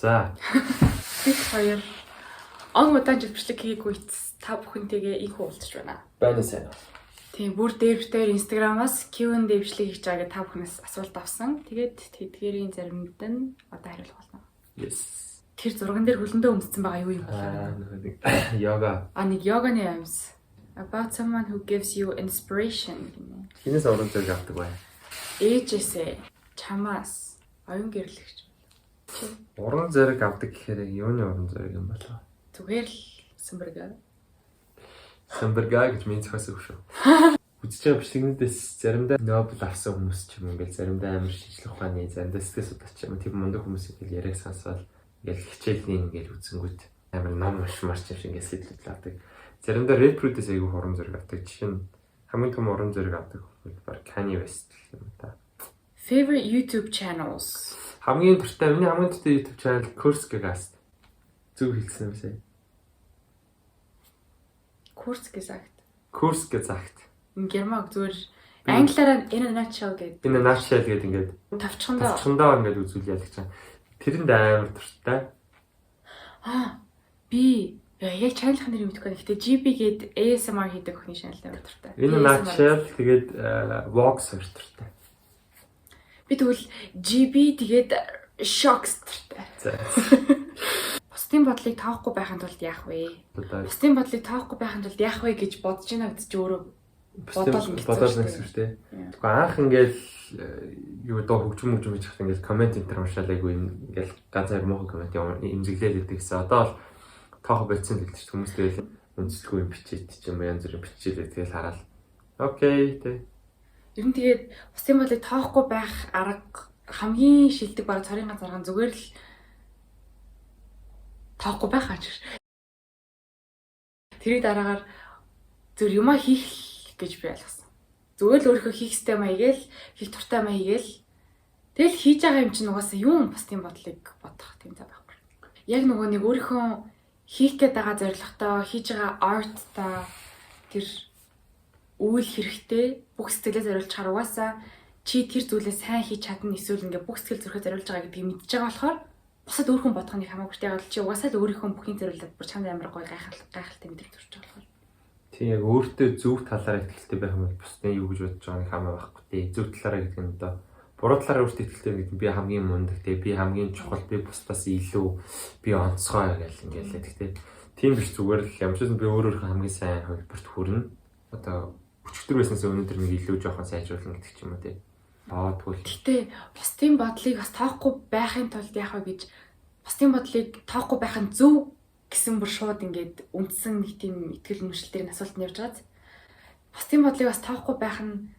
За. Бид хоёр он удаан жил бичлэг хийгээгүй та бүхэнтэйгээ их уулзч байна. Байна сайн. Тийм бүр дээр Instagram-аас Q&A бичлэг хийж байгаа та бүхнээс асуулт авсан. Тэгээд тэдгээрийн заримд нь одоо хариулах болно. Yes. Тэр зурган дээр хөлөндөө өмссөн байгаа юу юм бэ? Йога. Нэг йоганы амьс. About someone who gives you inspiration гэнэ. Хинээс уран зориг авдаг бай. Ээжээсээ чамаас оюун гэрлэгч. Уран зориг авдаг гэхээр юуны уран зориг юм болов? Зүгээр л Самберга. Самберга гэж минь зохиосон шүү. Үзэж байгаа бичлэгнүүдээс заримдаа Нобель авсан хүмүүс ч юм ингээл заримдаа амар шинжлэх ухааны заримдаа сэтгэл судлаач юм тийм мундаг хүмүүс ингээл яриаг сонсоод ингээл хичээлний ингээл үзэнгүүт амар ном уншмарч юм шиг ингээл сэтгэл авдаг. Заримдаа рэпрүүдээс айгүй уран зориг авдаг. Жишээ нь хамгийн том уран зориг авдаг бол баг Kanye West юм та. Favorite YouTube channels. Хамгийн дуртай миний хамгийн дуртай YouTube channel Kurzgesagt. Зүг хэлсэн юм сая. Kurzgesagt. Герман зүгээр англиараа in a nutshell гэдэг. In a nutshell гэдэг ингээд тавчхандаа ингээд үзүүл яадаг чам. Тэрэнд амар дуртай. Би яг channel-ын нэрийг мэдэхгүй байна. Гэтэ GB гээд ASMR хийдэг охины channel амар дуртай. In a nutshell тэгээд vlogs хоёр дуртай. Би тэгвэл GB тэгээд shocks дуртай. Бусдын бодлыг таахгүй байхын тулд яах вэ? Бусдын бодлыг таахгүй байхын тулд яах вэ гэж бодож байна гэж өөрөө бодол нэгсэн шүү дээ. Тэгвэл анх ингээл юу доо хөгжим хийж хахад ингээл комент энтер уншаалайгүй ингээл ганц хоёр муухай комент имзэглээд байдаг гэсэн. Одоо л тоохо болцсон гэдэг чинь хүмүүс тэгэл үндэслэхгүй юм бичээд ч юм янз бүрийн бичээд тэгэл хараад окей тэ. Ер нь тэгээд бусдын бодлыг таахгүй байх арга хамгийн шилдэг баг цорын ганц арга зүгээр л таахгүй байх аж. Тэрийг дараагаар зөв юма хийх гэж би ойлгосон. Зүгээр л өөрийнхөө хийх ёстой маягээл, хийх дуртай маягээл тэгэл хийж байгаа юм чинь угаасаа юм бусдын бодлыг бодох тийм цаа байхгүй. Яг нөгөө нэг өөрийнхөө хийх гээд байгаа зорилготой хийж байгаа артта тэр үйл хэрэгтэй бүх сэтгэлээ зориулчихаар угаасаа чи тэр зүйлээ сайн хийж чадна эсвэл ингээ бүх сэтгэл зүрхээ зориулж байгаа гэдгийг мэдчихэж байгаа болохоор бусад өөр хүн бодох нь хамаагүй шүү дээ. Чи угаасаа л өөрийнхөө бүхний зориулаад бүр чамд амар гоё гайхалтай мэдрэмж төрж байгаа болохоор. Тийм яг өөртөө зөв талаараа ихтэй байх юм бол бусдын юу гэж бодож байгааг хамаа байхгүй тий. Зөв талаараа гэдэг нь одоо буруу талаараа өөртөө ихтэй гэдэг нь би хамгийн мундаг тий. Би хамгийн чухал би бусдаас илүү би онцгой гэл ингээл тий. Тийм биш зүгээр л ямшгүй би өөрөөрөө хамгийн сайн хөлбөрт хүрнэ. Одоо өчтөр байснаас өнөөдөр нэг илүү жоохон сайжруулна гэдэг ч юм уу тий. Тэгвэл гэтээ бусдын бодлыг бас таахгүй байхын тулд яах вэ гэж бусдын бодлыг таахгүй байх нь зөв гэсэн бүр шууд ингээд үндсэн нэг тийм итгэл үнэмшилтийн асуулт нь явж байгааз. Бусдын бодлыг бас таахгүй байх нь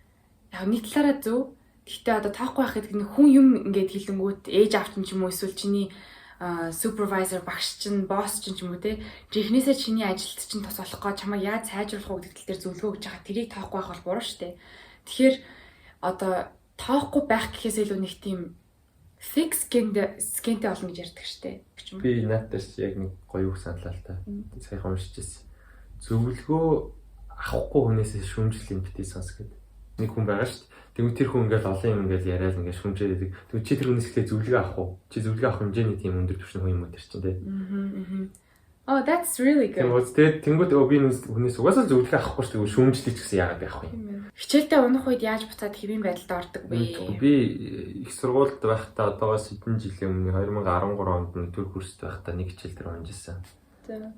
яг нэг талаараа зөв. Гэтээ одоо таахгүй байх гэдэг нь хүн юм ингээд хэлэнгүүт ээж авч юм ч юм уу эсвэл чиний супервайзер багш чинь босс чинь ч юм уу те жихнээсээ чиний ажилт чинь тус болохгүй чамаа яаж сайжруулах вэ гэдэг тал дээр зөвлөгөө өгч байгаа. Тэрийг таахгүй байх бол буруу шүү дээ. Тэгэхээр одоо таахгүй байх гэхээс илүү нэг тийм fix скэнтэй болно гэж ярьдаг штэ. Би наадтайс яг нэг гоё үг саналаа л та. Саяхан уншиж ирсэн. Зөвлөгөө авахгүй хүнээс шүүмжлэлийн битээ сонс гэдэг. Нэг хүн байгаа штэ. Тэгвэл тэр хүн ингээл олон юм ингээл яриад ингээл шүүмжээд байдаг. Тэгвэл чи тэр хүнээс ихлэ зөвлөгөө авах уу? Чи зөвлөгөө авах хэмжээний тийм өндөр түвшний хүн юм уу тэр чинь те. Oh, that's really good. Тэгээд тэнгууд би хүнээс угаасаа зөвлөгөө авахгүй шүү дээ. Шүүмжлэх гэсэн яагаад байх вэ? Хичээлдээ унах үед яаж буцаад хэвийн байдалд ордог вэ? Би их сургуульд байхдаа одоогоос хэдэн жилийн өмнө 2013 онд нэгдүгээр курст байхдаа нэг хичээл дээр унжсан. За.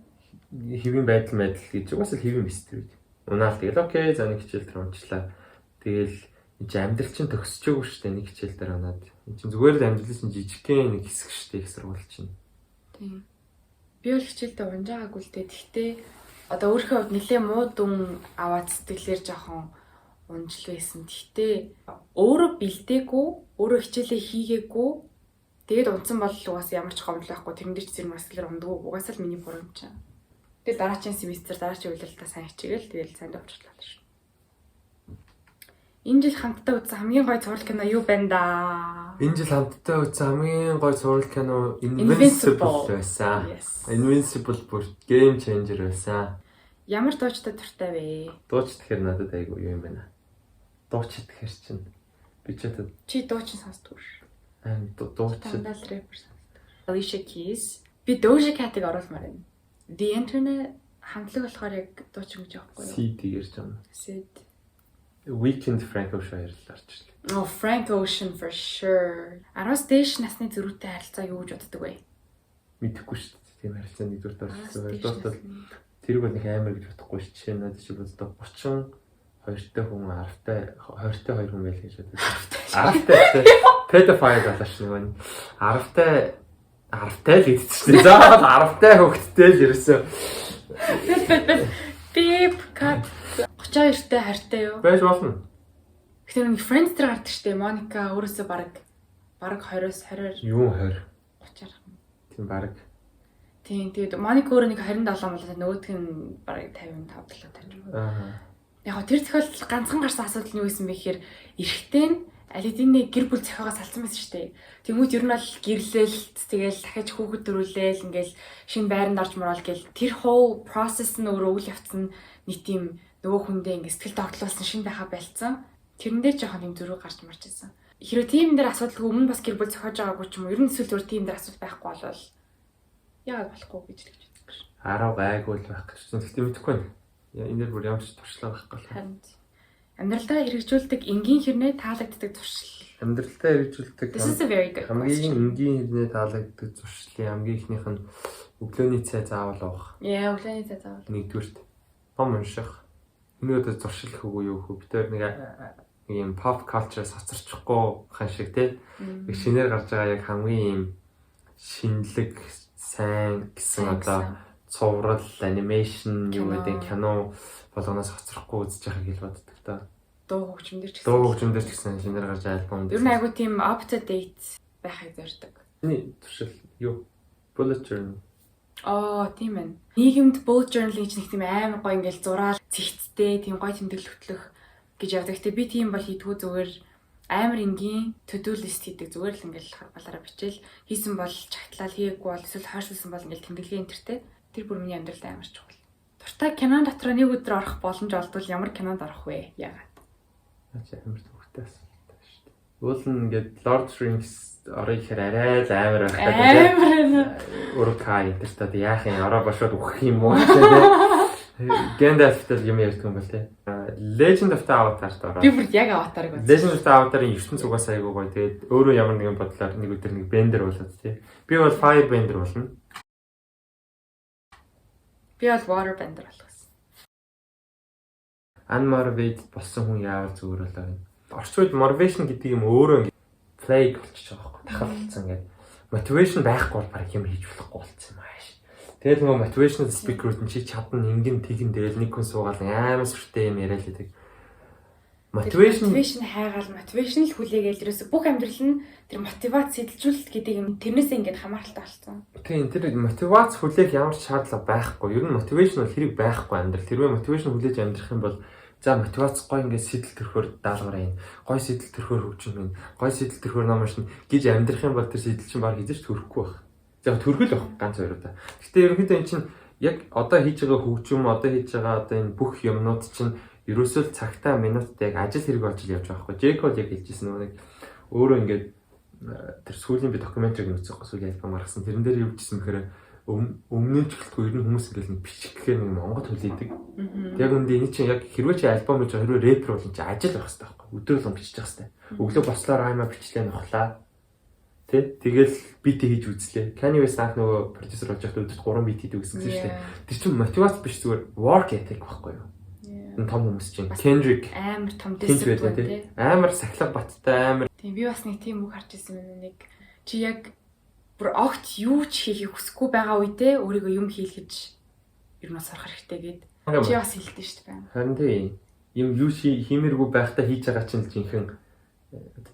Хэвийн байдал гэж угаасаа хэвийн биз дээ. Унаал тэгэл окей за нэг хичээл дээр унчлаа. Тэгэл амьдрал чинь төгсөж өгөө шүү дээ нэг хичээл дээр унаад. Энд чинь зүгээр л амьдралын чинь жижигхэн нэг хэсэг шүү дээ их сургууль чинь. Тийм. Би бол хичээлдээ унж байгаагүй л дээ. Гэхдээ одоо өөрийнхөө хувьд нэлээ муу дүн аваад сэтгэлээр жоохон унжил байсан. Гэхдээ өөрөө бэлдээгүй, өөрөө хичээлээ хийгээгүй. Тэгээд унтсан бол угаасаа ямар ч гомдол байхгүй. Тэрэн дээр ч зэрэг маслэр ундгүй. Угаасаа л миний буруу юм чинь. Тэгээд дараагийн семестр дараагийн үйлдэлтээ сайн хичээгээл тэгээд сайн давчрлаа шүү. Энэ жил хамтдаа үзсэн хамгийн гоё зураг кино юу байна да? Энэ жил хамтдаа үзсэн хамгийн гоё зураг кино Invincible байсан. Invincible бүр game changer байсан. Ямар дуучтай дуртай вэ? Дууч тэгэхээр надад айгүй юу юм байна. Дууч тэгэхээр чинь би ч чи дуучин сонсдгүй ш. Дууч дандаа рэпер сонсдог. Alicia Keys. Би Doja Cat-ыг оруулмаар байна. The Internet хамтлаг болохоор яг дуучин гэж аахгүй юу? CD гэж юм. Sid. Weekend Frank Ocean ярьлаа ч. Oh, Frank Ocean for sure. 10-аас дээш насны зөрүүтэй харилцаа юу гэж боддог вэ? Мэдэхгүй шүү дээ. Тийм харилцааны нэгдүгээр Араас талаас. дээш Хоёрдугаар тал насны. тэрийг бол нэг амар гэж бодохгүй шүү. Жишээ нь надад шиг боддог 32-тэй хүн 10-тай 20-тэй 2 хүн байл гэж боддог. 10-тай pedophile болооч нөгөө нь 10-тай л гэдчихсэн. Заавал 10-тай хөвгттэй л ерөөсөө Beep cut 32-тэй хартай юу? байж болно. Тэгэхээр нэг Friends дээр гардаг штэ. Моника өөрөөсөө баг 20-оос 20-оор Юу 20. 30-аар. Тийм баг. Тийм тэгээд Моника өөрөө нэг 27 болоо нөгөөх нь баг 55 талаа тавьж байгаа. Аа. Яг тэр тохиолдолд ганцхан гарсан асуудал нь юу гэсэн бэ гэхээр эрэгтэй нь алидины гэр бүл зохиогоос салсан байсан шүү дээ. Тэнгүүд ер нь бол гэрлэл тэгэл дахиж хүүхэд төрүүлээл ингээл шинэ байранд орж морол гэл тэр whole process нь өөрөө үйл явц нь нэг тийм нөгөө хүндээ ингээ сэтгэл тогтлуулсан шинэ байха байлцсан. Тэрэн дээр жоохон юм зөрүү гарч марч ирсэн. Хэрэв тийм дээр асуудалгүй өмнө бас гэр бүл зохиож байгаагүй ч юм уу ер нь эсвэл зөв тийм дээр асуудал байхгүй болвол яагаад болохгүй гэж хэлж байдаг шээ. 10 гайгүй л байх гэж байна. Гэхдээ мэдэхгүй байна. Энэ дэр бүр ямар ч туршлага байхгүй л. Харин амьдралдаа хэрэгжүүлдэг энгийн хэрнээ таалагддаг туршил. Амьдралдаа хэрэгжүүлдэг This is a very good хамгийн question. энгийн хэрнээ таалагддаг зуршлын хамгийн ихнийх нь өглөөний цай заавал уух. Яа, өглөөний цай заавал. Нэгдүгürt ном унших. Энэ өдөө зуршил хөвгөө юу хөө битэр нэг ийм pop culture-аас хоцорчихгүй хан шиг тий. Их шинээр гарч байгаа яг хамгийн ийм шинэлэг сайн гэсэн одоо цуврал анимашн юу гэдэг кино болгоноос хоцрохгүй үзэж байгааг хэл боддог та. Дуу хөгжмөндөр ч гэсэн. Дуу хөгжмөндөр ч гэсэн шинээр гарч альбом. Ер нь айгу тийм up to date байхыг зорддог. Миний туршил юу? Bullet journal. Тийм ээ. Нийгэмд bullet journal гэж нэг тийм амар гоё ингээл зураал цэгцтэй тийм гоё тэмдэглэл хөтлөх гэж явдаг. Гэтэ би тийм бол хийдгүү зүгээр амар энгийн to do list хийдэг зүгээр л ингээл хавбалаараа бичээл хийсэн бол чагтлал хийгээгүй бол эсвэл хойшлуулсан бол ингээл тэмдэглэлийн энтертэй. Тэр бүр миний амьдралд амар чухал. Дуртай кинон дотор нэг өдөр орох боломж олдвол ямар кинонд орох вэ? Яагаад? Ачаа амар төвхтэй асуулт шүү дээ. Уул нь ингээд Lord of the Rings орой ихээр арай л амар байх гэдэг. Амар. Уркай интерстад яах юм ороо бошоод өгөх юм уу гэдэг. Gandalf-тэй юм ярьдаг юм бол тий. Legend of the Avatar-т ороо. Би бүр яг аватарыг бодсон. Legend of the Avatar-ын ертөнц угаас айгуу гоё. Тэгээд өөрөө ямар нэгэн бодлоор нэг өдөр нэг bender болоод тий. Би бол fire bender болно. Би бол waterbender болох гэсэн. Unmotivated болсон хүн яавал зүгээр болоо юм. Орчин үед motivation гэдэг юм өөрөө ингэ plague болчихж байгаа байхгүй. Тахалцсан ингээд. Motivation байхгүй бол баг юм хийж болохгүй болцсон юм ааш. Тэгээд нөгөө motivational speaker-ууд нь чи чадна ингэн тэгэн дээр нэг хүн суугаад амар сүртэй юм яриа л гэдэг. Motivation хайгаал мотивашнл хүлээгээл ерөөсө бүх амьдрал нь тэр мотивац сэтэлжүүлэлт гэдэг юм тэрнээс ингээд хамааралтай болсон. Тийм тэр мотивац хүлээх ямар ч шаардлага байхгүй. Ер нь motivation бол хэрэг байхгүй амьдрал. Тэрвээ motivation хүлээж амьдрах юм бол за мотивац гой ингээд сэтэл төрхөөр даалгавар юм. Гой сэтэл төрхөөр хөгжим юм. Гой сэтэл төрхөөр ном уншина гэж амьдрах юм бол тэр сэтэл чинь баг хийж төрөхгүй байх. За төргөл байх ганц хоёр удаа. Гэхдээ ерөнхийдөө эн чинь яг одоо хийж байгаа хөгжим, одоо хийж байгаа одоо энэ бүх юмнууд чинь ерөөсөө цагтаа минуттай яг ажил хэрэг болж явж байгаа байхгүй. Джек бол яг хэлжсэн нэг өөрөө ингээд тэр сүүлийн би докюментариг үзэх гэсэн сүүлийн альбом гаргасан. Тэрэн дээр юу гэсэн бэхээр өмнө нь ч гэлтгүй ер нь хүмүүс ингээд нэг бичих гэхээр нэг Монгол хүлээдэг. Яг үндэ энэ чинь яг хэрвээ чи альбом хийж хэрвээ рэпер бол чи ажил байх хэрэгтэй байхгүй. Өдөр болгон бичих хэрэгтэй. Өглөө бослоор аймаа бичлээ нохлаа. Тэ тэгэл бит хийж үзлээ. Kanye West анх нөгөө продюсер болж байхдаа өдөрт 3 бит хийдэг гэсэн шүү дээ. Тэр чинь мотивац биш зүгээр work ethic байхгүй юу? Энэ том хүмүүс чинь Kendrick амар том дисциплин тий. Амар сахилга баттай амар. Тийм би бас нэг тийм үг харж ирсэн юм нэг чи яг бүр огт юу ч хийхийг хүсэхгүй байгаа үедээ өөрийгөө юм хийлгэж ер нь сурах хэрэгтэй гээд чи бас хэлдэг шүү дээ. Харин тийм юм юу хиймэргүй байхдаа хийж байгаа чинь жинхэнэ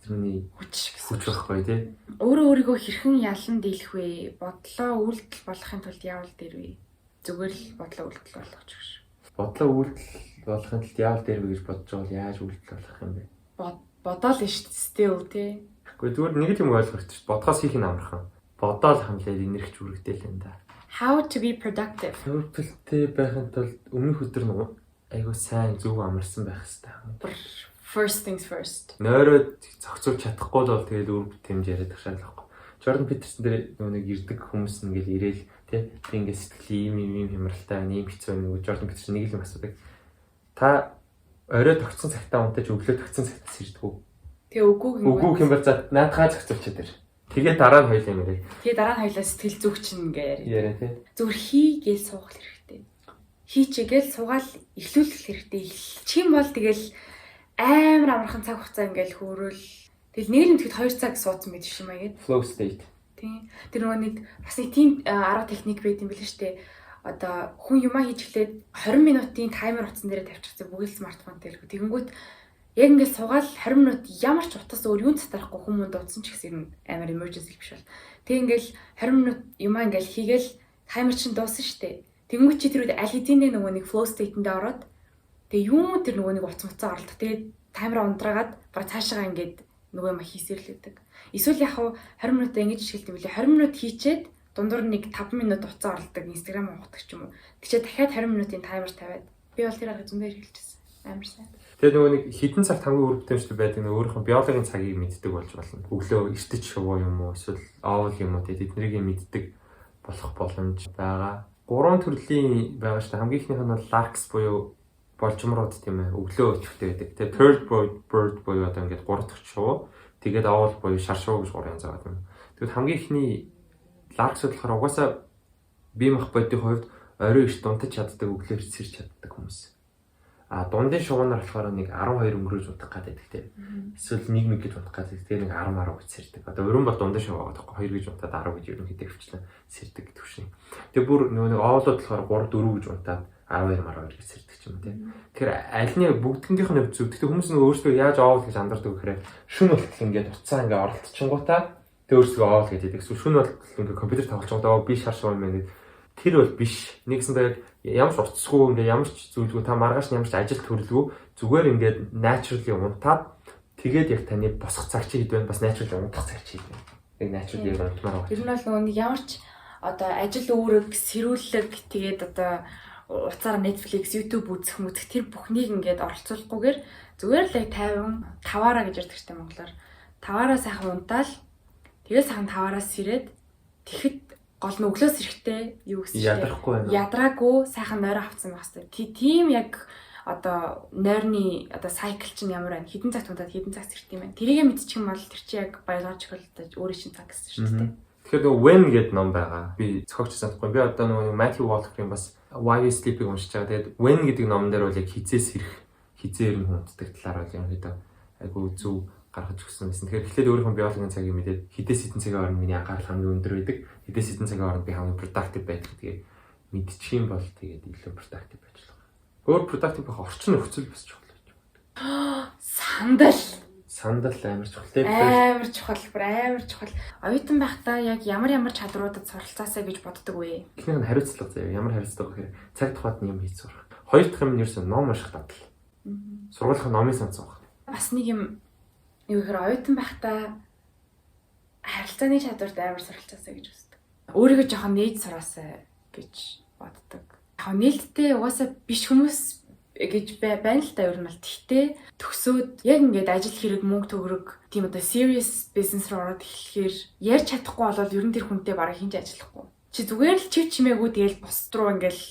тэрний хүч байхгүй тий. Өөрийгөө хэрхэн ялан дийлэх вэ? Бодлоо үйлдэл болохын тулд яавал дээр вэ? Зүгээр л бодлоо үйлдэл болгох ч гэж. Бодлоо үйлдэл болохын тулд яавал дээр вэ гэж бодож байгаа бол яаж үйлдэл болох юм бэ? Бодоол нь шүү дээ still тий. Гэхдээ зүгээр нэг л юм ойлгох хэрэгтэй шүү. Бодхоос хийх нь амархан. Бодоол хамлаад инэрч үргэдээл энэ да. How to be productive. Өөртөлтэй байхын тулд өмнөх өдөр нь айгуу сайн зөв амарсан байх хэрэгтэй. First things first. Нойроо зохицуулж чадахгүй бол тэгэл үр бүтэмж яриад шаардлахгүй. Jordan Peterson дээр нэг ирдэг хүмүүс ингээл ирээл тий ингээд сэтгэл ийм хямралтай ийм хэцүү нэг Jordan Peterson нэг юм асуудаг. Та орой тогтсон цагтаа унтаж өглөө тогтсон цагтаас ирдэг үү? Тэгээ үгүй хэмбэр за наадхаа зохицуулчих дээр. Тэгээ дараа нь хоёул юм ярив. Тэгээ дараа нь хоёлаа сэтгэл зүгч ингээ яриа тий. Зүгээр хийгээл суух хэрэгтэй. Хийчихгээл суугаал эхлүүлэх хэрэгтэй. Эхлчих юм бол тэгэл амар амархан цаг хугацаа ингээл хөөрөөл. Тэгэл нэг л тэгэхэд 2 цаг суудсан байдаг юм аа гээд. Flow state. Тийм. Тэр нөгөө нэг бас нэг тийм арга техник байт юм бэл шүү дээ. Одоо хүн юмаа хийж эхлээд 20 минутын таймер утсан дээрээ тавьчихсан бүгд смартфон дээр. Тэгэнгүүт яг ингээд суугаал 20 минут ямар ч утас өөр юунд татахгүй хүмүүнд дуудсан ч гэсэн амар emergency биш бол. Тэг ингээл 20 минут юмаа ингээл хийгээл таймер чинь дууссан штэ. Тэгэнгүүт чи тэр үед аль хэдийн нөгөө нэг flow state-энд ороод тэг юм тэр нөгөө нэг утас муцаа оролдох. Тэгээд таймер ундраагаад баг цаашаа ингээд нөгөө юм хийсэрлээдэг. Эсвэл яг 20 минут ингэж хэлдэг юм билээ. 20 минут хийчээд дундуур нэг 5 минут уцаа оролдог Instagram уухдаг ч юм уу. Тэгчээ дахиад 20 минутын таймер тавиад би бол тэр арга зөндөө хэрэгжилсэн. Амар сайн. Тэгээ нөгөө нэг хідэн цагт хамгийн үр бүтэмжтэй байдаг нэг өөрийнхөө биологийн цагийг мэддэг болж болно. Өглөө эртэж шувуу юм уу эсвэл оол юм уу тэднийг мэддэг болох боломж байгаа. 3 төрлийн байгаа шүү дээ. Хамгийн ихнийх нь бол larks буюу болжмрууд тийм ээ. Өглөө өчгтэй байдаг. Тэгээ third bird буюу одоо ингээд 3 дахь шувуу. Тэгээд оол буюу шар шувуу гэж 3 янз байгаа тийм. Тэгвэл хамгийн ихний larks болохоор угаасаа бие махбодын хувьд орой эрт унтаж чаддаг, өглөө эрт сэрч чаддаг хүмүүс. Дундын шугуунаар болохоор нэг 12 өнгөрөөж унтах гэдэг тийм. Эсвэл 1 гэж унтах гэдэг. Тэгээ нэг 10 гэж сэрдэг. Одоо өрөн бол дундын шугуу байхгүй 2 гэж унтаад 10 гэж ерөнхийдөө хвчлэн сэрдэг гэдэг шиг. Тэгээ бүр нэг оолууд болохоор 3 4 гэж унтаад 12 гэж сэрдэг ч юм тийм. Тэгэхээр аль нь бүгднгийнх нь зөв. Тэгтээ хүмүүс нэг өөрсдөө яаж оол гэж андардаг гэхээр шүн болтол ингээд уцаа ингээд оролтчихгоотаа тэгээ өөрсдөө оол гэдэг. Эсвэл шүн болтол ингээд компьютер тоглочихгоотаа би шар шуун мэн гэдэг. Тэр бол биш. Нэгсэндээ ямар ч уцсгүй ингээ ямар ч зүйлгүй та маргааш ямар ч ажил төрөлгүй зүгээр ингээд naturally унтаад тэгээд яг таны босох цаг чи хэд вэ? Бас naturally унтах цаг чи хэд вэ? Яг naturally унтмаар байна. Тэр нь бол нөгөө нэг ямар ч одоо ажил үүрэг, сэрүүлэг тэгээд одоо уцаар Netflix, YouTube үзэх тэр бүхнийг ингээд оролцуулахгүйгээр зүгээр л яг 50 таваараа гэж ярьдаг штеп монголоор. Таваараа сайхан унтаал тэгээд сайхан таваараас сэрээд тэгэхэд гол нь өглөөс эрэхтэй юу гэсэн чинь ядраагүй сайхан нойроо авцсан байх хэрэгтэй. Тийм яг одоо нойрны одоо cycle чинь ямар байна? Хэдэн цагт унтаад хэдэн цагт сэрт юм бэ? Тэрийг мэдчих юм бол тэр чинь яг biological өөрийн шин цаг гэсэн шүү дээ. Тэгэхээр нөгөө when гэдэг ном байгаа. Би зохиогч санахгүй. Би одоо нөгөө Matthew Walker-ийн бас Why We Sleep-ийг уншиж байгаа. Тэгээд when гэдэг номон дээр бол яг хизээс ирэх, хизээр нь хүнддэг талаар бол юм хэдэ айгу зөв гаргаж өгсөн байсан. Тэгэхээр эхлээд өөрийнхөө биологийн цагийг мэдээд хідээс хэдэн цагийн хооронд миний анхаарал хамгийн өндөр байдаг. Хідээс хэдэн цагийн хооронд би хамгийн productive байх гэдгийг мэдчих юм бол тэгээд илүү productive байж болох. Өөр productive байх орчин нөхцөл бас чухал гэж байна. Сандал амар чухал. Амар чухал. Оюутан байхдаа яг ямар чадруудад суралцаасаа гэж боддог вэ? Эхнийх нь хариуцлага заяа. Ямар хариуцлага гэхээр цаг тухайд юм хийж сурах. Хоёр дахь юм нь ерөөсөө ном унших дадал. Сургуулийн номын сан цугах. Бас нэг юм юу гэхээр оюутан байхдаа харилцааны чадварт амар суралцаасаа гэж үздэг. Өөрийгөө жоохон нээж сураасаа гэж боддог. Яг нээлттэй угаасаа биш хүмүүс гэж байна л та ер нь бол. Тэгтээ төгсөөд яг ингээд ажил хэрэг мөнгө төгрөг тийм одоо serious business руу ороод эхлэхээр ярьж чадахгүй болол ер нь тэр хүнтэй бараг хинж ажиллахгүй. Чи зүгээр л чив чимээгүй тэгэл бусд руу ингээл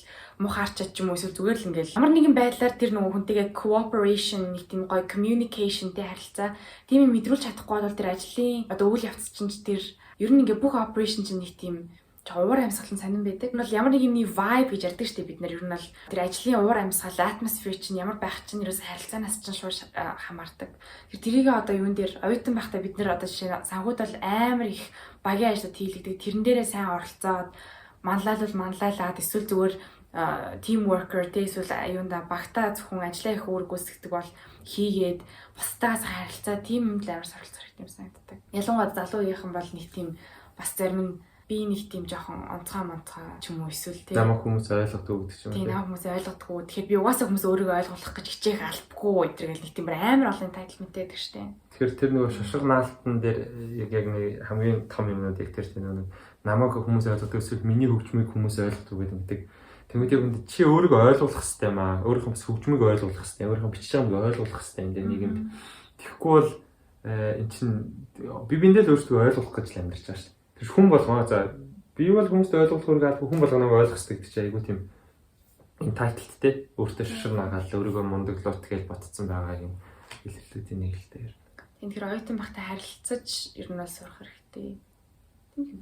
мухаарчаад ч юм уу эсвэл зүгээр л ингээл ямар нэгэн байдлаар тэр нөгөө хүнтэйгээ cooperation нэг тийм гоё communicationтэй харилцаа тийм юм мэдрүүлж чадахгүй бол тэр ажлын одоо үйл явц чинь тэр ер нь ингээ бүх operation чинь нэг тийм уур амьсгал нь сонирн байдаг. Энэ бол ямар нэг юмний vibe гэж ярьдаг шүү дээ бид нар ер нь бол тэр ажлын уур амьсгал atmosphere чинь ямар байх чинь ерөөсө харилцаанаас чинь шууд хамаардаг. Тэрийг одоо юун дээр оюутан байхдаа бид нар одоо жишээ сангууд бол амар их багийн ажлууд хийлэгдэг. Тэрэн дээрээ сайн оролцоод манлайлаад эсвэл зүгээр team worker эсвэл аюунда багтаа зөвхөн ажиллаа их үүрэг гүйцэтгэдэг бол хийгээд бусдаас харилцаа тийм юм л амар суралцах хэрэгтэй юм санагддаг. Ялангуяа залуу үеийнхэн бол нэг тийм бас зарим нь би нэг тийм жоохон онцгой ч юм уу эсвэл тийм намайг хүмүүс ойлгодог гэдэг ч юм уу. Тийм намайг хүмүүс ойлгодоггүй. Тэгэхээр би угаасаа хүмүүс өөрийгөө ойлгуулах гэж хичээх албагүй өдргээл нэг тийм амар олон entitlement байдаг штэ. Тэгэхээр тэр нөгөө шошго наалтан дээр яг нэг хамгийн том юмнууд яг тэр нэг намайг хүмүүс ойлгодог эсвэл миний хөгжмийг хүмүүс ойлгодог гэдэг. Тэгмээд чи өөрийгөө ойлгуулах хэрэгтэй маа. Өөрийнхөө бас хөгжмийг ойлгуулах хэрэгтэй. Өөрийнхөө бичиж байгааг ойлгуулах хэрэгтэй энэ нийгэмд. Тэгэхгүй бол эн чинь би биндээ л өөрсдөө ойлгох гэж л амьдарч байгаа шүү. Тэр хүн болгоо за би бол хүмүүст ойлгох хүрээгүй хүн болгоныг ойлгох хэрэгтэй гэдэг чинь айгүй тийм entitled-тэй өөртөө шишиг нагаал өөрийгөө мундаглуут гэж ботцсон байгааг юм илэрлүүдийн нэг л дээр. Тийм тэр оюутан багтай харилцаж ер нь бол сурах хэрэгтэй. Тийм юм.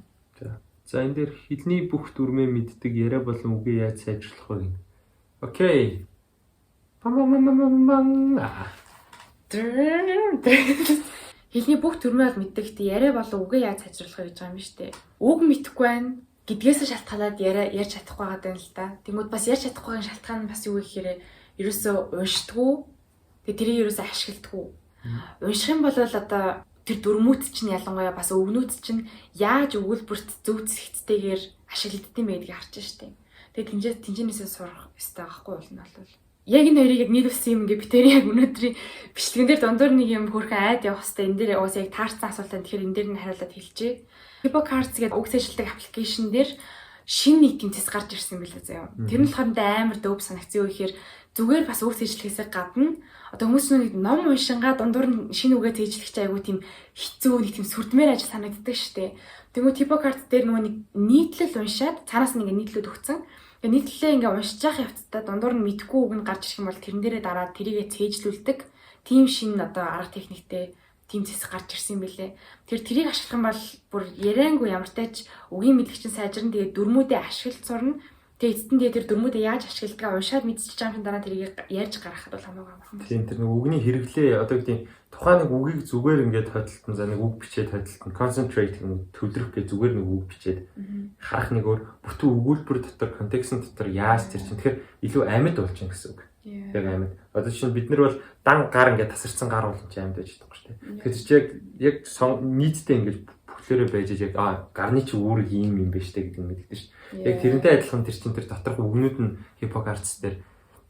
За энэ дээр хэлний бүх дүрмээ мэддэг яриа болон үгээ яаж сайжруулах вэ гэнэ. Окей. Хэлний бүх төрмөд мэддэг гэдэг яриа болон үгээ яаж сайжруулах гэж байгаа юм шүү дээ. Үг мэдэхгүй байна гэдгээс шалтгаалаад ярьж чадахгүй байгаа юм л да. Тэгмүүд бас ярьж чадахгүйгийн шалтгаан нь бас юу гэхээр ерөөсөө уншдаггүй. Тэгээ тэрийг ерөөсөө ашигладаггүй. Унших юм бол одоо тэр дүрмүүд чинь ялангуяа бас өвгнүүд чинь яаж өгүүлбэрт зөв зэгцтэйгээр ашиглагдсан бэ гэдгийг харж штеп. Тэгээ тэнцэнээсээ сурах ёстой байхгүй бол нь бол яг энэ хоёрыг яг нийлүүлсэн юм ингээ битээр яг өнөөдрийн бичлэгэн дээр дундуур нэг юм хөрхэн айд явах хэрэгтэй. Энэ дээр уус яг таарсан асуултанд тэгэхээр энэ дээр нь хариулаад хэлчихье. Hippocards гэдэг үг сайжруулдаг аппликейшн дээр шинэ нэг тэмцэс гарч ирсэн байлаа заяа. Тэр нь болохоор амар дөв санагцсан юу гэхээр зүгээр бас үг сайжруулахээс гадна одоо хүмүүс нэг ном уншингаа дундуур нь шинэ үгээ сайжруулах чинь айгүй тийм хэцүү нэг тийм сүрдмээр ажил санагддаг штеп. Тэгмээ Hippocards дээр нөгөө нэг нийтлэл уншаад цаанаас нь ингээ нийтлүүд өгсөн. Тэгээ нийтлэлээ ингээ уншиж явах явцдаа дундуур нь мэдгүй үг нь гарч ирэх юм бол тэрэн дээрээ дараад тэрийгэ цээжлүүлдэг. Тим шинэ одоо арга техниктэй тим зэс гарч ирсэн юм билэ. Тэрийг ашиглах юм бол бүр яриангүй ямар тач үгийн мэдлэгчин сайжирна. Тэгээ дүрмүүдээ ашиглаж сурна. Тэгээ эцэстэн тэр дүрмүүдээ яаж ашигладгаа уншаад мэдчихэж байгаа юм дараа тэрийг ярьж гаргахад бол хамаагүй амархан. Тийм тэр нэг үгний хэрэглээ одоо гэдэг тухайн нэг үгийг зүгээр ингээд тойдлтон за нэг үг бичээд тойдлтон concentrate гэх төвлөрөх гэж зүгээр нэг үг бичээд харах нэг өөр бүтэн өгүүлбэр дотор контекстн дотор яаж тэр чинь тэгэхээр илүү амьд болж байна гэсэн үг. Яг амьд. Одоо чинь бид нар бол дан гар ингээд тасарсан гар бол чинь амьд байж байгаа шүү дээ. Тэгэхээр чи яг нийтдээ ингээд бүхлээрээ байж яг гарны чи үүрэг ийм юм байна штэ гэдэг нь мэддэг шүү. Яг тэрнтэй адилхан тэр чинь тэр доторх үгнүүд нь Hippocards дээр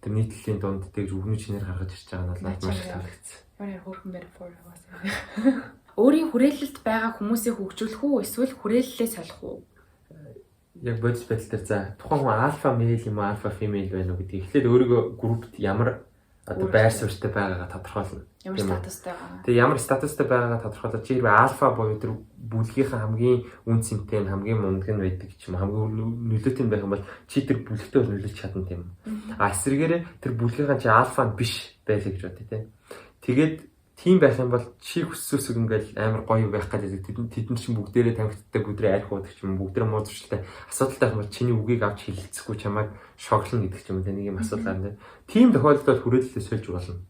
тэр нийтлэлийн дунд тэгж үгнүүд чинээр гаргаж ирж байгаа нь бол надад маш таалагдсан. Ямар хөөрхөн metaphor байгаа. Өөрийн хүрээлэлд байгаа хүмүүсийг хөгжүүлэх үү эсвэл хүрээллээ солих уу? Яг бодис байдал дээр за тухайн хүн альфа мейл юм уу альфа фемейл байна уу гэдгийг эхлээд өөрийгөө группт ямар одоо байр суурьтай байгаагаа тодорхойлно. Ямар статустай байгаа. Тэгээ ямар статустай байгаагаа тодорхойлоод чи хэрвээ альфа буюу тэр бүлгийнхаа хамгийн үн цэнтэй хамгийн мундаг нь байдаг ч юм хамгийн нөлөөтэй байх юм бол чи тэр бүлэгтээ нөлөөлж чадна тийм. Эсвэргээрээ тэр бүлгийнхаа чи альфа биш байлаа гэж бодъё тийм. Тэгээд тийм байх юм бол чи хүссөөсөг ингээл амар гоё байх гэдэг тэд нар чинь бүгдээрээ тамхиттай бүдрээ арх уудаг ч юм бүгдээ муудчлалтай асуудалтай юм бол чиний үгийг авч хэлэлцэхгүй чамайг шоглоно гэдэг ч юм уу нэг юм асуудал гарна. Тийм тохиолдолд хүрээлэлээ сольж болно.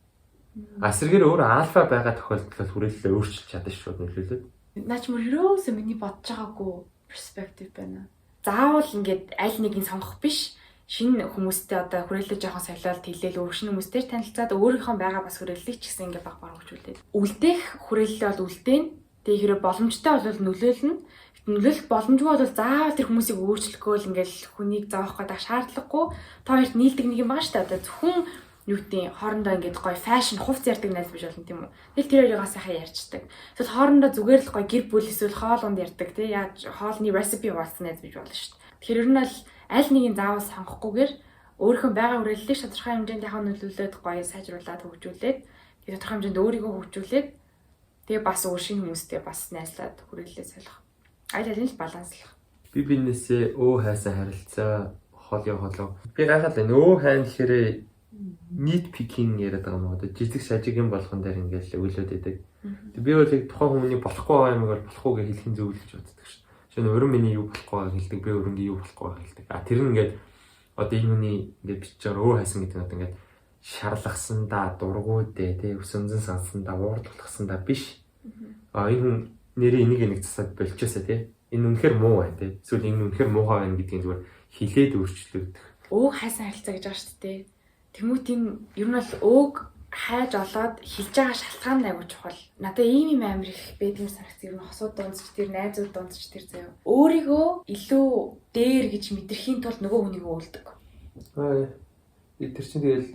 Эсвэргээр өөр альфа байгаа тохиолдолд хүрээлэлээ өөрчилж чадна шүү нөлөөлөд. Наач мөрөөсөө миний бодож байгаагүй перспектив байна. Заавал ингээд аль нэгийг сонгох биш. Шинэ хүмүүстэй одоо хүрээлэлээ жоохон солиолт хэлээл өөршин хүмүүстэй танилцаад өөрийнхөө байгаа бас хүрээллийг ч гэсэн ингээд баг хөгжүүлээд. Үлдээх хүрээлэлээ бол үлдээн. Тэгээ хэрэг боломжтой бол нөлөөлнө. Нөлөөлөх боломжгүй бол заавал тэр хүмүүсийг өөрчлөхгүй л ингээд хүнийг зоох гэдэг шаардлагагүй. Та хоёрт нийлдэг нэг юм байгаа шүү дээ. Одоо зөвхөн юу гэдэг хоорондоо ингээд гоё фэшн хувц ярддаг найз биш болно тийм үү. Тэгэл тэр хоёрыг сайхан ярьцдаг. Тэгэл хоорондоо зүгээр л гоё гэр бүл эсвэл хоолунд ярддаг тий. Яаж хоолны рецепи хуваалцсан найз биш болно шүү дээ. Тэгэхээр ер нь л аль нэгийг заавал сонгохгүйгээр өөрийнхөө байгаа хүрээллийг тодорхой хэмжээнд яхаа нөлөөлөд гоё сайжруулад хөгжүүлээд тэгээ тодорхой хэмжээнд өөрийгөө хөгжүүлээд тэгээ бас өөр шинэ хүмүүстэй бас найзлаад хүрээллээ солих. Аль аль нь баланслах. Би бинээсээ хайсан харилцаа хоолоо. Би гайхаад байна. Хайн гэхээр нийт пикинг яриад байгаа юм уу? Жижиг сажигийн болгон дээр ингээл өглөөд идэг. Би бол яг тухайн хүний болохгүй байгаа юм бол болохгүй гэж хэлэх нь зөв л гэж боддог шин. Шинэ өрөн миний юу болохгүй байгааг хэлдэг, би өрөнгийн юу болохгүй байгааг хэлдэг. Тэр нь ингээд одоо энэ хүний ингээд бичиж байгаа хайсан гэдэг нь одоо ингээд шарлахсандаа, дургуудээ, тий өсөнзөн сансандаа, уурдлахсандаа биш. Энэ хүн нэрээ энийг засаад болчихсоо тий. Энэ үнэхээр муу байна тий. Эсвэл энэ үнэхээр муухай байна гэдгийг зүгээр хилээд өөрчлөгдөх. Хайсан харилцаа гэж байгаа шүү дээ. Тэмүүтийн ер нь бол хайж олоод хилж байгаа шалтгаан айгуу чухал. Надаа ийм юм амир их байдгийн санагц ер нь хосууд дундч тэр найзууд дундч тэр заяа. Өөрийгөө илүү дээр гэж мэдрэхийн тулд нөгөө хүнийг уулдаг. Тэр чинь тэгэл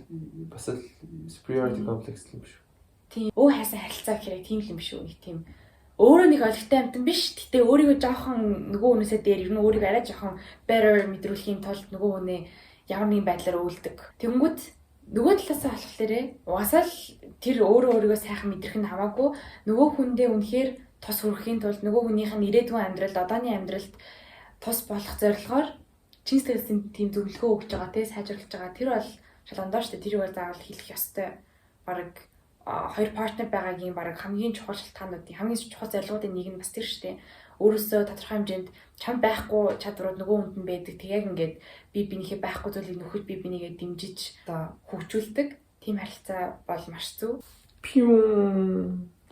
бас л superiority complex юм шүү. Тийм. Хайсан харилцаа гэхээр тийм юм шүү. Нэг тийм өөрөө нэг олигтой амтан биш. Гэтэ өөрийгөө жоохон нөгөө хүнээсээ дээр ер нь өөрийгөө арай жоохон better мэдрүүлэхийн тулд нөгөө хүнээ ямар нэгэн байдлаар үүлдэг. Тэнгүүд нөгөө талаасаа болохоор угаасаа л тэр өөрийгөө сайхан мэдрэх нь хамаагүй нөгөө хүндээ үнэхээр тус хүрэхийн тулд нөгөө хүнийх нь ирээдүйн амьдралд одооны амьдралд тус болох зорилгоор чин сэтгэлийн тийм зөвлөгөө өгж байгаа тий сайжруулж байгаа тэр бол шалгандаа шүү дээ. Тэрийг бол заавал хэлэх ёстой. Бараг хоёр партнер байгаагийн бараг хамгийн чухал шалтгаануудын хамгийн чухал зорилгоудын нэг нь бас тэр шүү дээ. Өөрөөсөө тодорхой хэмжээнд чам байхгүй чадварууд нөгөө хүнд нь байдаг. Тэг яг ингээд би бинийхээ байхгүй зүйлийг нөхөж би бинийгээ дэмжиж одоо хөгжүүлдэг. Тийм харилцаа бол маш зөв.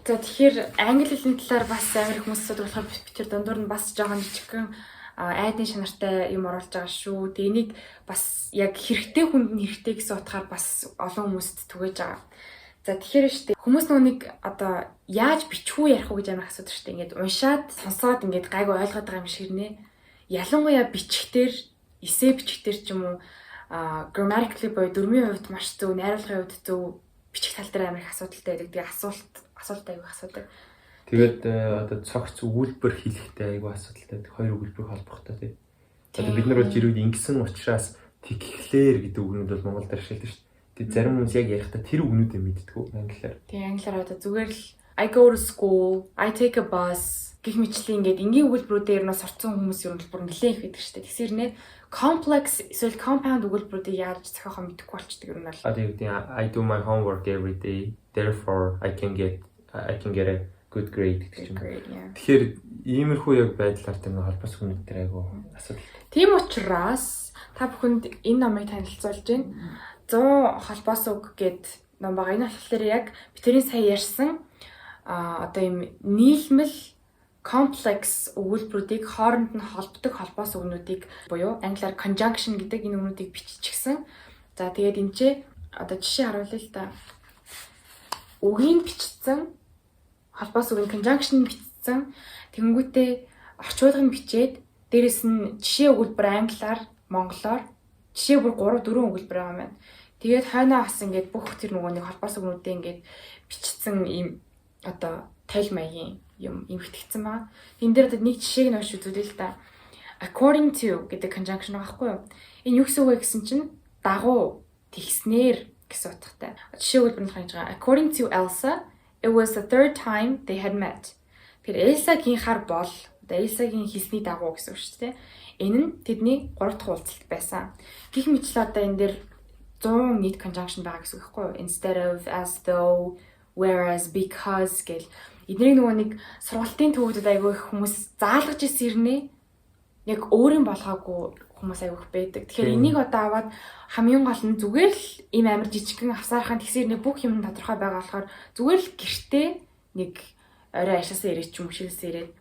За тэгэхээр англи хэлний талаар бас амар их хүмүүс асуудаг болохоор би тэр дундуур нь бас жоохон жижигхэн айдын шанартай юм оруулж байгаа шүү. Тэг энийг бас яг хэрэгтэй хүнд нь хэрэгтэй гэсэн утгаар бас олон хүмүүст түгэж байгаа. За тэгэхээр шүү дээ хүмүүс нүг одоо яаж бичих үү ярих уу гэж амар асуудаг шүү дээ. Ингээд уншаад сонсоод ингээд гайгүй ойлгоод байгаа юм шиг нэ. Ялангуяа бичихээр эсэ бичихээр ч юм уу grammatically боёо дөрмийн хувьд маш зөв, найруулгын хувьд зөв бичих тал дээр амар их асуудалтай байдаг. Тэгээ асуулт аягүй асуудаг. Тэгээд одоо цогц өгүүлбэр хэлэхдээ аягүй асуудалтай байдаг. Хоёр өгүүлбэрийг холбоохтой тий. Одоо бид нар бол жирүүд ингэсэн учраас тэгэхээр гэдэг үгнүүд бол Монгол дээр ашигладаг шүү дээ. Тэгээд зарим хүмүүс яг ярихдаа тэр үгнүүдээ мэддэг англиар. Тэгээ англиар одоо зүгээр л I go to school, I take a bus гэх мэтчлэн ингээд энгийн өгүүлбэрүүдээр нь сурцсан хүмүүс ер нь бүр нэлээд их байдаг шүү дээ. Тэгсэр нэ complex эсвэл compound өгүүлбэрүүдийг яаж зохиохоо мэдэхгүй болчдөг юм байна. Тэгээд I do my homework every day, therefore I can get a good grade гэж юм. Тэгэхээр иймэрхүү яг байдлаар тэр холбоос хүнүүд дээр айгу асуудал. Тийм учраас та бүхэнд энэ номыг танилцуулж байна. 100 холбоос үг гэд ном байгаа. Энэ болохоор яг бидний сая ярьсан одоо юм нийлмэл complex өгүүлбэрүүдийг хооронд нь холбдог холбоос үгнүүдийг буюу англиар conjunction гэдэг энэ үгнүүдийг биччихсэн. За тэгээд энэ ч одоо жишээ харуулъя л да. Үгийг бичсэн холбоос үг conjunction бичсэн. Тэнгүүтээ орчуулгыг бичээд дээрэс нь жишээ өгүүлбэр англиар, монголоор жишээ бүр 3 4 өгүүлбэр байгаа юм байна. Тэгээд хойноо бас ингээд бүх тэр нөгөө нэг холбоос үгнүүдээ ингээд бичсэн ийм одоо тайл маягийн юм имхтгцэн байгаа. Энд дээр одоо нэг жишээг нь уншиж үзүүлээ л да. According to гэдэг conjunction байгаа байхгүй юу? Энэ юу гэсэн үг вэ гэсэн чинь дагуу тэгснээр гэсэн утгатай. Жишээ өгүүлбэр нь хань байгаа. According to Elsa, it was the third time they had met. Тэр Элсагийн хар бол одоо Элсагийн хэлсний дагуу гэсэн үг шүү дээ. Энэ нь тэдний 3 дахь уулзалт байсан. Гэх мэтлээ одоо энэ дээр 100 нийт conjunction байгаа гэсэн үг байхгүй юу? Instead of, as though, whereas, because гэл эднийг нөгөө нэг сургалтын төвүүдэд айгүй их хүмүүс заалгаж ирнэ. Яг өөрийн болгоогүй хүмүүс айгүй их байдаг. Тэгэхээр энийг одоо аваад хамгийн гол нь зүгээр л ийм амар жижигхэн авсаархан тэгсэр нэг бүх юм тодорхой байгаа болохоор зүгээр л гэртээ нэг орой ашаасаа ирээд ч юм шивсээ ирээд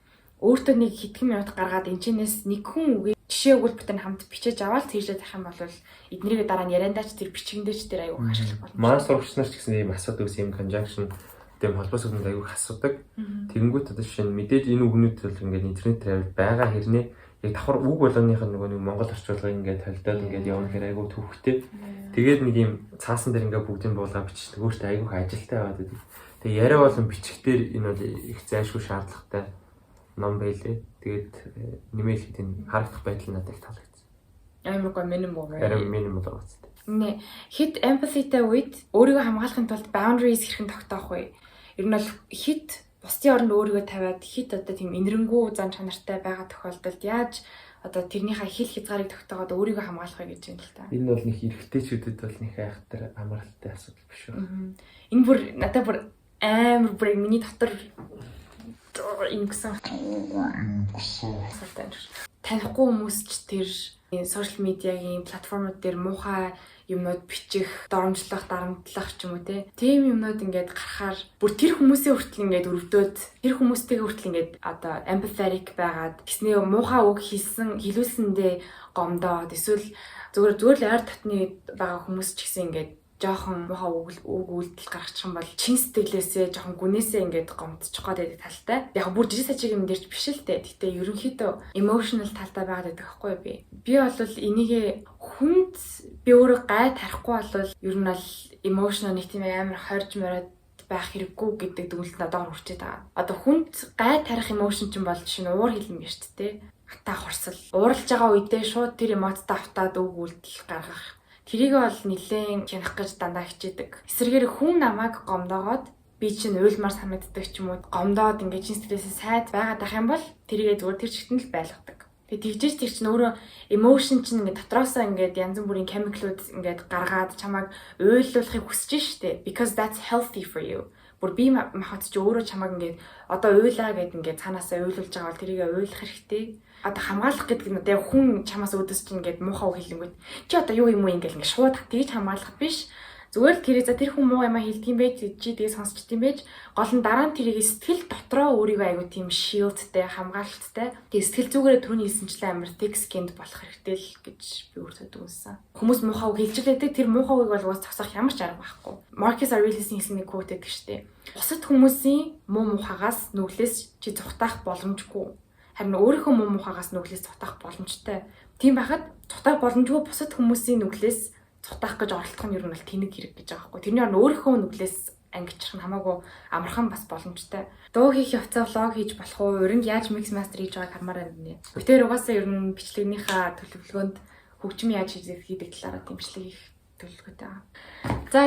өөртөө нэг хэдхэн минут гаргаад энэчнээс нэг хүн үгийг жишээ өгүүлбэртэй хамт бичиж аваад цээжлээд авах юм бол эднэрийг дараа нь яриандаач тэр бичгэндээч тэр аюу ашиглах болно. Маань сурагч нар ч гэсэн ийм асуудаг ус ийм conjunction тийм холбоос үгнүүд аюу асуудаг. Тэгэнгүүт одоо жишээ нь мэдээж энэ үгнүүд бол ингээд интернетээр аваад байгаа хэрнээ яг давхар үг болгоныхын нөгөө нэг монгол орчуулгыг ингээд толдоод ингээд явна хэрэг аюу төвхтэй. Тэгээд нэг ийм цаасан дээр ингээд бүгдийн буулга бичдэг. Өөртөө аюу ажилтай байгаад байдаг. Тэгээ яриа болон бичихдэр энэ бол их зайлшгүй шаардлагатай ном байлээ. Тэгээд нэмэлт хэд энэ харагдах байдал надад их таалагдсан. Амар минимум Арай минимум болсон. Нэ хит empathyтай үед өөрийгөө хамгаалахын тулд boundaries хэрхэн тогтоох вэ? Ер нь бол хит бусдын оронд өөрийгөө тавиад хит одоо тийм инэрэнгүү зан чанартай байгаа тохиолдолд яаж одоо тэрнийхээ хил хязгаарыг тогтоогоод өөрийгөө хамгаалахыг гэж байна л та. Энэ бол нэг эрэгтэйчүүдэд бол нэг айхтар амралтай асуудал биш үү? Энэ бүр надад бүр амар бүр миний дотор юм гэсэн. Танихгүй хүмүүс ч тэр сошиал медиагийн платформуд дээр муухай юмнууд бичих, доромжлох, дарамтлах ч юм уу тийм юмнууд ингээд гарахаар бүр тэр хүмүүсийн хүртэл ингээд өрөвдөөд тэр хүмүүстэйгээ хүртэл ингээд одоо empathetic байгаад гэснээ муухай үг хэлүүлсэндээ гомдоод эсвэл зүгээр л ойр татны байгаа хүмүүс ч гэсэн ингээд жоохон муухай үг үйлдэл гаргачих юм бол чин сэтгэлээсээ жоохон гүнээсээ ингээд гомдчих гоод байдаг талтай. Яг бүр жижиг сажиг юм дэрч биш л дээ. Гэтэ ерөнхийдөө emotional талтай байгаад байдаг байхгүй би. Би бол энийг хүнд би өөрөө гай тарихгүй бол ер нь бол emotional нэг тийм амар хорж мороод байх хэрэггүй гэдэг дүгнэлт надад хүрчээд байгаа. Одоо хүнд гай тарих emotion ч юм бол жишээ нь уур хилэн биш тэ. Хатаа хорсол. Ууралж байгаа үедээ шууд тэр эмоцтой автаад үг үйлдэл гаргах. Тэрийг бол нэлээд хянах гэж дандаа хичээдэг. Эсвэргээр хүн намайг гомдоогоод би би чинь уйлмаар санагддаг ч юм уу гомдоод ингээд чин стрессээ сайд байгаад ах юм бол тэрийгээ зүгээр тэр чигтэн л байлгадаг. Тэгээд тэгжээж тэр чинь өөрөө emotion чинь ингээд дотроосоо ингээд янз бүрийн chemical-ууд ингээд гаргаад чамайг уйлуулахыг хүсэж штэ. Because that's healthy for you. Бүр би махад чи өөрөө чамайг ингээд одоо уйлаа гэд ингээд цаанаасаа уйлуулж байгаа бол тэрийгээ уйлах хэрэгтэй. Одоо хамгаалах гэдэг нь одоо хүн чамаас өөдөөс чинь ингээд муухай үг хэлэнгүүт чи одоо юу юм уу ингээд шууд тэгж хамгаалах биш. Зүгээр л тэрийг за тэр хүн муу юм хэлдэг юм байж чи тэгээ сонсчт юм байж гол нь дараа нь тэрийг сэтгэл дотроо өөрийгөө аягүй тийм shieldтэй хамгаалттай тэгээ сэтгэл зүгээрээ түрүүний хэлсэнчлэн амар thick skinned болох хэрэгтэй л гэж би өөртөө дүнсэн. Хүмүүс муухай үг хэлж лээдэг тэр муухай үгийг бол уус зогсоох ямар ч арга байхгүй. Marcus Aurelius-ийн хэлсэн нэг quote гэдэг штеп. Бусад хүмүүсийн муу мухагаас нүглээс чи зүхтаах боломжгүй. Харин өөрийнхөө муу мухагаас нүглээс зүхтаах боломжтой. Тийм байхад зүхтаах боломжгүй бусад хүмүүсийн нүглээс цутаах гэж оролдох нь ер нь бол тэнэг хэрэг гэж байгаа байхгүй. Тэрний орн өөрийнхөө нүглээс ангичих нь хамаагүй амархан бас боломжтой. Дуу хийх явцаа влог хийж болох уу? Өрөнд яаж mix master хийж байгааг хармаар байна. Бүтээр угаасаа ер нь бичлэгнийхаа төлөвлөгөөнд хөгжим яаж хийдэг талаараа дэмжлэг их төлөвлөгөөтэй байгаа. За